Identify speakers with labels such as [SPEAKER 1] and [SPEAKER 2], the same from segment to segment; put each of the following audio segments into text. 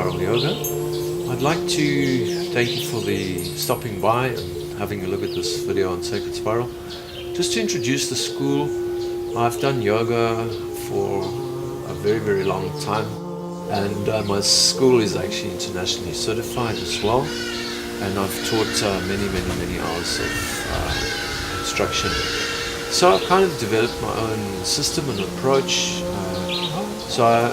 [SPEAKER 1] Spiral Yoga. I'd like to thank you for stopping by and having a look at this video on Sacred Spiral. Just to introduce the school, I've done yoga for a very, very long time, and my school is actually internationally certified as well, and I've taught many hours of instruction. So I've kind of developed my own system and approach. I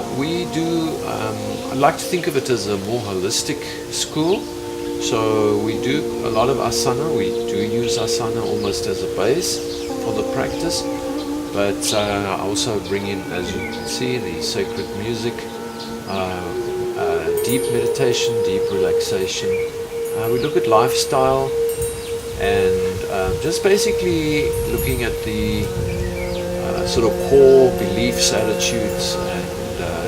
[SPEAKER 1] like to think of it as a more holistic school. So we do a lot of asana. We do use asana almost as a base for the practice. But I also bring in, as you can see, the sacred music, deep meditation, deep relaxation. We look at lifestyle and just basically looking at the sort of core beliefs, attitudes, and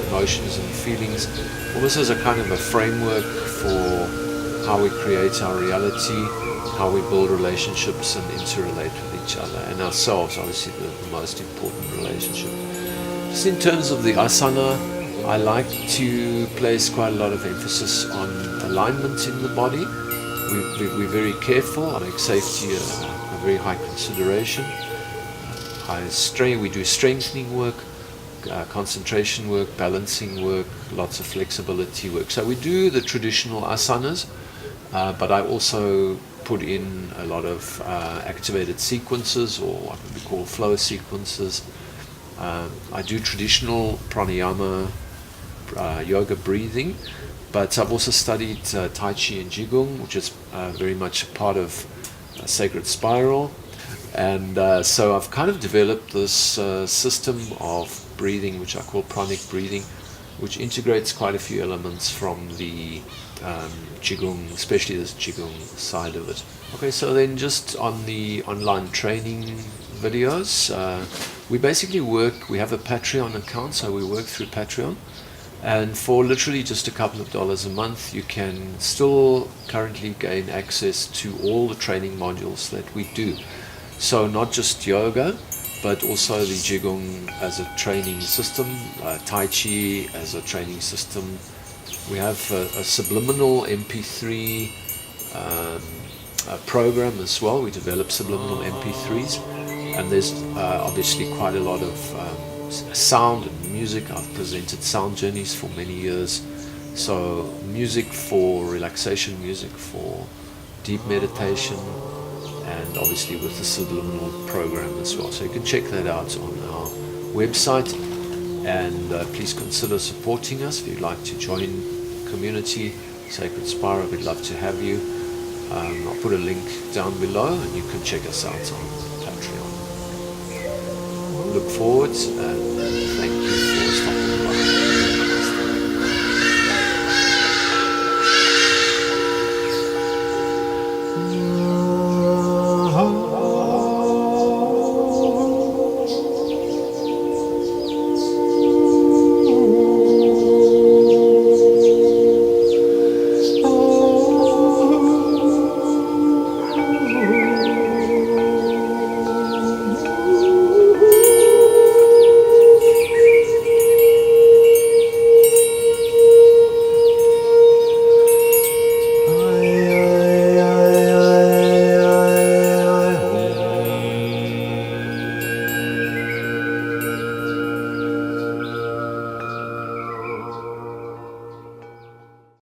[SPEAKER 1] emotions and feelings, almost as a kind of a framework for how we create our reality, how we build relationships and interrelate with each other and ourselves, obviously the most important relationship. Just in terms of the asana, I like to place quite a lot of emphasis on alignment in the body. We're very careful. I make safety a very high consideration. We do strengthening work, concentration work, balancing work, lots of flexibility work. So we do the traditional asanas, but I also put in a lot of activated sequences, or what we call flow sequences. I do traditional pranayama, yoga breathing, but I've also studied Tai Chi and Qigong, which is very much a part of Sacred Spiral. And so I've kind of developed this system of breathing, which I call pranic breathing, which integrates quite a few elements from the Qigong, especially this Qigong side of it. Okay, so then just on the online training videos, we basically we have a Patreon account, so we work through Patreon. And for literally just a couple of dollars a month, you can still currently gain access to all the training modules that we do. So not just yoga, but also the Qigong as a training system, Tai Chi as a training system. We have a subliminal MP3 program as well. We develop subliminal MP3s, and there's obviously quite a lot of sound and music. I've presented sound journeys for many years. So music for relaxation, music for deep meditation, and obviously with the subliminal program as well. So you can check that out on our website, and please consider supporting us. If you'd like to join community Sacred Spiral, we'd love to have you. I'll put a link down below and you can check us out on Patreon. Look forward and thank you.